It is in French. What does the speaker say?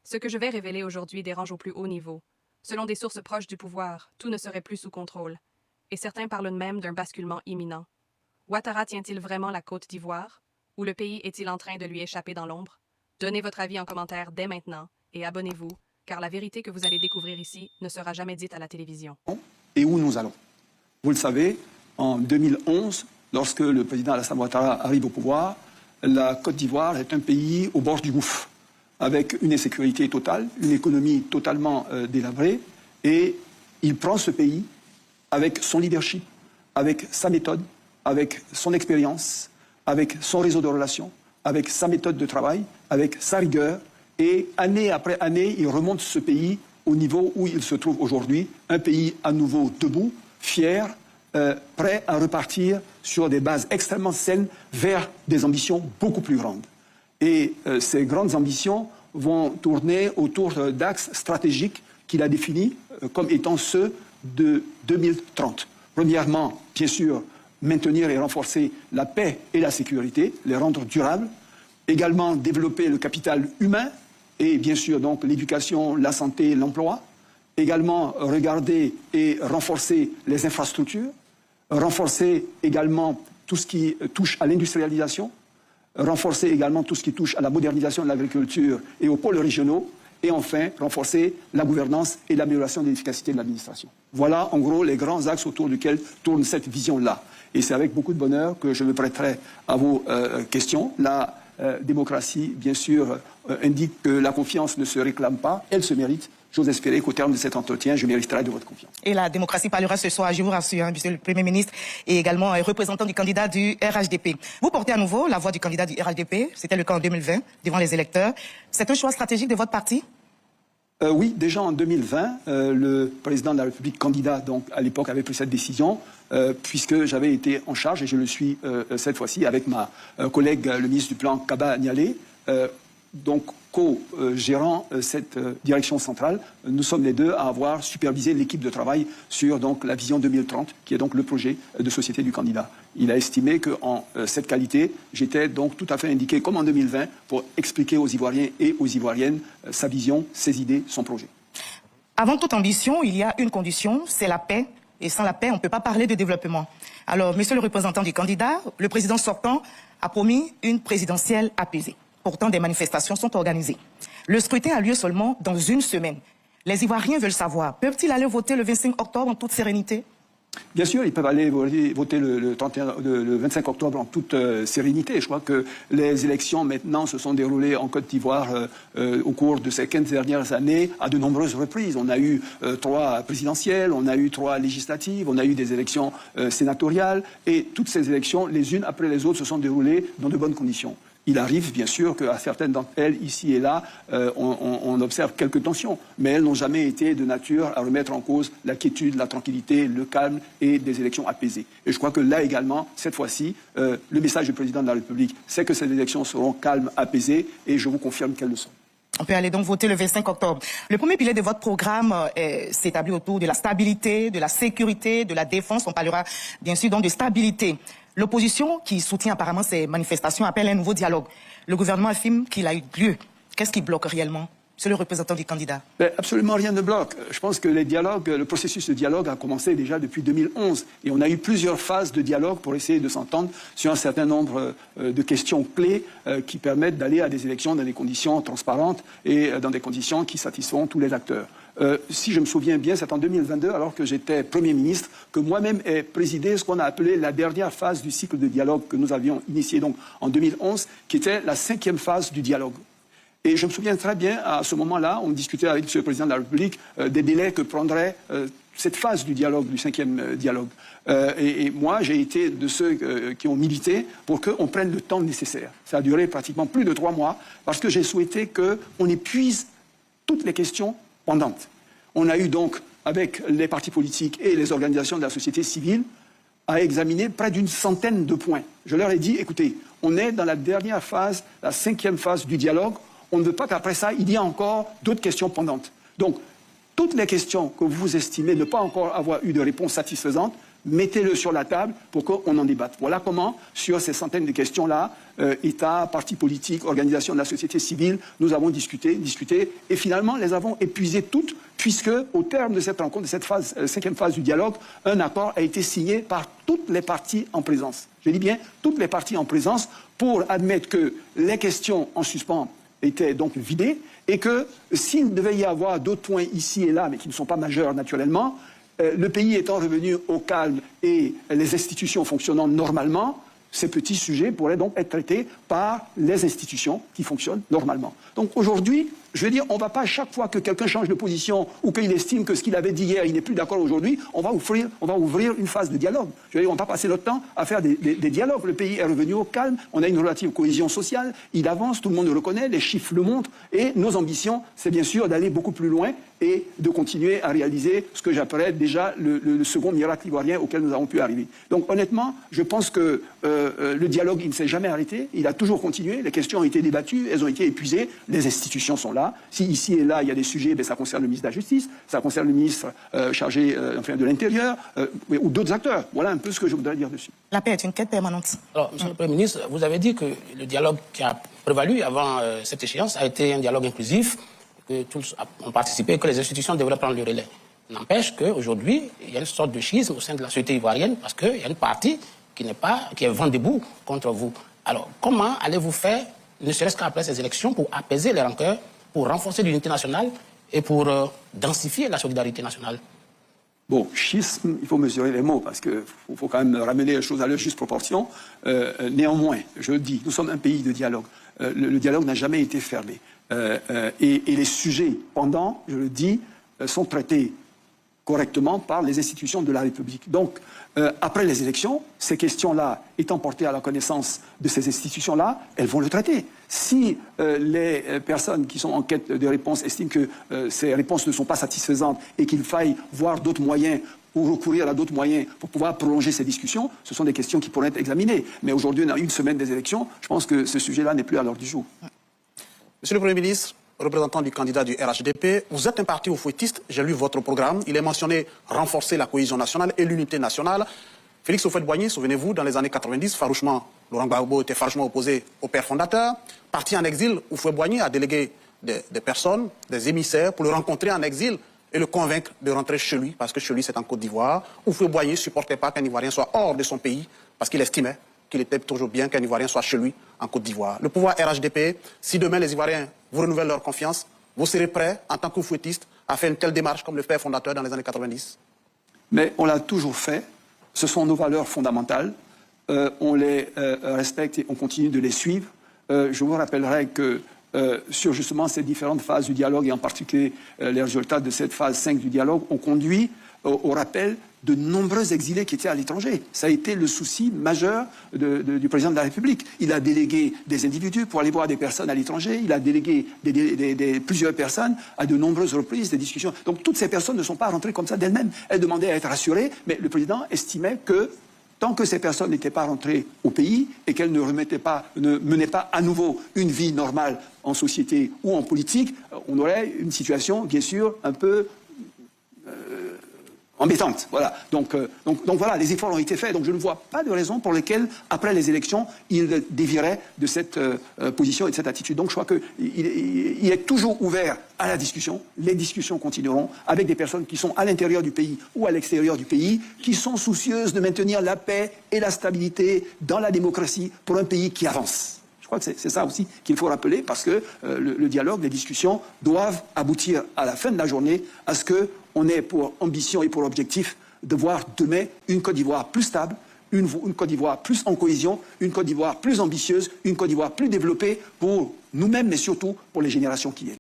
Ce que je vais révéler aujourd'hui dérange au plus haut niveau. Selon des sources proches du pouvoir, tout ne serait plus sous contrôle. Et certains parlent même d'un basculement imminent. Ouattara tient-il vraiment la Côte d'Ivoire? Ou le pays est-il en train de lui échapper dans l'ombre? Donnez votre avis en commentaire dès maintenant et abonnez-vous, car la vérité que vous allez découvrir ici ne sera jamais dite à la télévision. Et où nous allons? Vous le savez, en 2011, lorsque le président Alassane Ouattara arrive au pouvoir, la Côte d'Ivoire est un pays au bord du gouffre, avec une insécurité totale, une économie totalement délabrée, et il prend ce pays avec son leadership, avec sa méthode, avec son expérience, avec son réseau de relations, avec sa méthode de travail, avec sa rigueur, et année après année, il remonte ce pays au niveau où il se trouve aujourd'hui, un pays à nouveau debout, fier, prêt à repartir sur des bases extrêmement saines vers des ambitions beaucoup plus grandes. Et ces grandes ambitions vont tourner autour d'axes stratégiques qu'il a définis comme étant ceux de 2030. Premièrement, bien sûr, maintenir et renforcer la paix et la sécurité, les rendre durables. Également, développer le capital humain et bien sûr donc l'éducation, la santé, l'emploi. Également, regarder et renforcer les infrastructures. Renforcer également tout ce qui touche à l'industrialisation. Renforcer également tout ce qui touche à la modernisation de l'agriculture et aux pôles régionaux. Et enfin, renforcer la gouvernance et l'amélioration de l'efficacité de l'administration. Voilà, en gros, les grands axes autour desquels tourne cette vision-là. Et c'est avec beaucoup de bonheur que je me prêterai à vos questions. La démocratie, bien sûr, indique que la confiance ne se réclame pas, elle se mérite. J'ose espérer qu'au terme de cet entretien, je mériterai de votre confiance. Et la démocratie parlera ce soir, je vous rassure, hein, monsieur le Premier ministre, et également représentant du candidat du RHDP. Vous portez à nouveau la voix du candidat du RHDP, c'était le cas en 2020, devant les électeurs. C'est un choix stratégique de votre parti? Oui, déjà en 2020, le président de la République candidat, donc à l'époque, avait pris cette décision, puisque j'avais été en charge, et je le suis cette fois-ci, avec ma collègue, le ministre du Plan, Kaba Nialé, donc co-gérant cette direction centrale. Nous sommes les deux à avoir supervisé l'équipe de travail sur donc, la vision 2030, qui est donc le projet de société du candidat. Il a estimé qu'en cette qualité, j'étais donc tout à fait indiqué, comme en 2020, pour expliquer aux Ivoiriens et aux Ivoiriennes sa vision, ses idées, son projet. Avant toute ambition, il y a une condition, c'est la paix. Et sans la paix, on ne peut pas parler de développement. Alors, monsieur le représentant du candidat, le président sortant a promis une présidentielle apaisée. Pourtant, des manifestations sont organisées. Le scrutin a lieu seulement dans une semaine. Les Ivoiriens veulent savoir, peuvent-ils aller voter le 25 octobre en toute sérénité? Bien sûr, ils peuvent aller voter le 25 octobre en toute sérénité. Je crois que les élections maintenant se sont déroulées en Côte d'Ivoire au cours de ces 15 dernières années à de nombreuses reprises. On a eu 3 présidentielles, on a eu 3 législatives, on a eu des élections sénatoriales et toutes ces élections, les unes après les autres, se sont déroulées dans de bonnes conditions. Il arrive, bien sûr, qu'à certaines d'entre elles, ici et là, on observe quelques tensions, mais elles n'ont jamais été de nature à remettre en cause la quiétude, la tranquillité, le calme et des élections apaisées. Et je crois que là également, cette fois-ci, le message du président de la République, c'est que ces élections seront calmes, apaisées, et je vous confirme qu'elles le sont. On peut aller donc voter le 25 octobre. Le premier pilier de votre programme s'établit autour de la stabilité, de la sécurité, de la défense. On parlera bien sûr donc de stabilité. L'opposition, qui soutient apparemment ces manifestations, appelle un nouveau dialogue. Le gouvernement affirme qu'il a eu lieu. Qu'est-ce qui bloque réellement? C'est le représentant du candidat. Absolument rien ne bloque. Je pense que le processus de dialogue a commencé déjà depuis 2011. Et on a eu plusieurs phases de dialogue pour essayer de s'entendre sur un certain nombre de questions clés qui permettent d'aller à des élections dans des conditions transparentes et dans des conditions qui satisfont tous les acteurs. Si je me souviens bien, c'est en 2022, alors que j'étais Premier ministre, que moi-même ai présidé ce qu'on a appelé la dernière phase du cycle de dialogue que nous avions initié donc en 2011, qui était la 5e phase du dialogue. Et je me souviens très bien, à ce moment-là, on discutait avec M. le Président de la République des délais que prendrait cette phase du dialogue, du 5e dialogue. Et moi, j'ai été de ceux qui ont milité pour qu'on prenne le temps nécessaire. Ça a duré pratiquement plus de 3 mois, parce que j'ai souhaité qu'on épuise toutes les questions pendantes. On a eu donc, avec les partis politiques et les organisations de la société civile, à examiner près d'une centaine de points. Je leur ai dit, écoutez, on est dans la dernière phase, la 5e phase du dialogue. On ne veut pas qu'après ça, il y ait encore d'autres questions pendantes. Donc, toutes les questions que vous estimez ne pas encore avoir eu de réponse satisfaisante, mettez-le sur la table pour qu'on en débatte. Voilà comment, sur ces centaines de questions-là, État, partis politiques, organisations de la société civile, nous avons discuté, et finalement les avons épuisées toutes, puisque au terme de cette rencontre, de cette phase, cinquième phase du dialogue, un accord a été signé par toutes les parties en présence. Je dis bien toutes les parties en présence, pour admettre que les questions en suspens étaient donc vidées, et que s'il devait y avoir d'autres points ici et là, mais qui ne sont pas majeurs naturellement, le pays étant revenu au calme et les institutions fonctionnant normalement, ces petits sujets pourraient donc être traités par les institutions qui fonctionnent normalement. Donc aujourd'hui, je veux dire, on ne va pas, chaque fois que quelqu'un change de position ou qu'il estime que ce qu'il avait dit hier, il n'est plus d'accord aujourd'hui, on va ouvrir une phase de dialogue. Je veux dire, on ne va pas passer notre temps à faire des dialogues. Le pays est revenu au calme, on a une relative cohésion sociale, il avance, tout le monde le reconnaît, les chiffres le montrent, et nos ambitions, c'est bien sûr d'aller beaucoup plus loin et de continuer à réaliser ce que j'appellerais déjà le second miracle ivoirien auquel nous avons pu arriver. Donc honnêtement, je pense que le dialogue, il ne s'est jamais arrêté, il a toujours continué, les questions ont été débattues, elles ont été épuisées, les institutions sont là. Si ici et là il y a des sujets, ça concerne le ministre de la Justice, ça concerne le ministre chargé de l'Intérieur, ou d'autres acteurs. Voilà un peu ce que je voudrais dire dessus. La paix est une quête permanente. Alors, Monsieur le Premier ministre, vous avez dit que le dialogue qui a prévalu avant cette échéance a été un dialogue inclusif, que tous ont participé, que les institutions devraient prendre le relais. N'empêche qu'aujourd'hui, il y a une sorte de schisme au sein de la société ivoirienne, parce qu'il y a une partie qui est vent debout contre vous. Alors, comment allez-vous faire, ne serait-ce qu'après ces élections, pour apaiser les rancœurs, pour renforcer l'unité nationale et pour densifier la solidarité nationale? Bon, schisme, il faut mesurer les mots, parce qu'il faut quand même ramener les choses à leur juste proportion. Néanmoins, je le dis, nous sommes un pays de dialogue. Le dialogue n'a jamais été fermé. Et les sujets pendant, je le dis, sont traités correctement par les institutions de la République. Donc, après les élections, ces questions-là étant portées à la connaissance de ces institutions-là, elles vont le traiter. Si les personnes qui sont en quête de réponses estiment que ces réponses ne sont pas satisfaisantes et qu'il faille voir d'autres moyens ou recourir à d'autres moyens pour pouvoir prolonger ces discussions, ce sont des questions qui pourraient être examinées. Mais aujourd'hui, on a une semaine des élections, je pense que ce sujet-là n'est plus à l'ordre du jour. Monsieur le Premier ministre, représentant du candidat du RHDP, vous êtes un parti oufouettiste, j'ai lu votre programme, il est mentionné renforcer la cohésion nationale et l'unité nationale. Félix Houphouët-Boigny, souvenez-vous, dans les années 90, farouchement, Laurent Gbagbo était farouchement opposé au père fondateur. Parti en exil, Houphouët-Boigny a délégué des personnes, des émissaires, pour le rencontrer en exil et le convaincre de rentrer chez lui, parce que chez lui c'est en Côte d'Ivoire. Houphouët-Boigny ne supportait pas qu'un Ivoirien soit hors de son pays, parce qu'il estimait qu'il était toujours bien qu'un Ivoirien soit chez lui en Côte d'Ivoire. Le pouvoir RHDP, si demain les Ivoiriens vous renouvellent leur confiance, vous serez prêt, en tant qu'oufouettiste, à faire une telle démarche comme le père fondateur dans les années 90? Mais on l'a toujours fait. Ce sont nos valeurs fondamentales. On les respecte et on continue de les suivre. Je vous rappellerai que sur justement ces différentes phases du dialogue, et en particulier les résultats de cette phase 5 du dialogue, ont conduit au rappel de nombreux exilés qui étaient à l'étranger. Ça a été le souci majeur du président de la République. Il a délégué des individus pour aller voir des personnes à l'étranger. Il a délégué plusieurs personnes à de nombreuses reprises, des discussions. Donc toutes ces personnes ne sont pas rentrées comme ça d'elles-mêmes. Elles demandaient à être rassurées, mais le président estimait que tant que ces personnes n'étaient pas rentrées au pays et qu'elles ne menaient pas à nouveau une vie normale en société ou en politique, on aurait une situation, bien sûr, un peu embêtante. Voilà. Donc voilà, les efforts ont été faits. Donc je ne vois pas de raison pour lesquelles, après les élections, il dévierait de cette position et de cette attitude. Donc je crois qu'il est toujours ouvert à la discussion. Les discussions continueront avec des personnes qui sont à l'intérieur du pays ou à l'extérieur du pays, qui sont soucieuses de maintenir la paix et la stabilité dans la démocratie pour un pays qui avance. Je crois que c'est ça aussi qu'il faut rappeler, parce que le dialogue, les discussions doivent aboutir à la fin de la journée à ce qu'on ait pour ambition et pour objectif de voir demain une Côte d'Ivoire plus stable, une Côte d'Ivoire plus en cohésion, une Côte d'Ivoire plus ambitieuse, une Côte d'Ivoire plus développée pour nous-mêmes, mais surtout pour les générations qui viennent.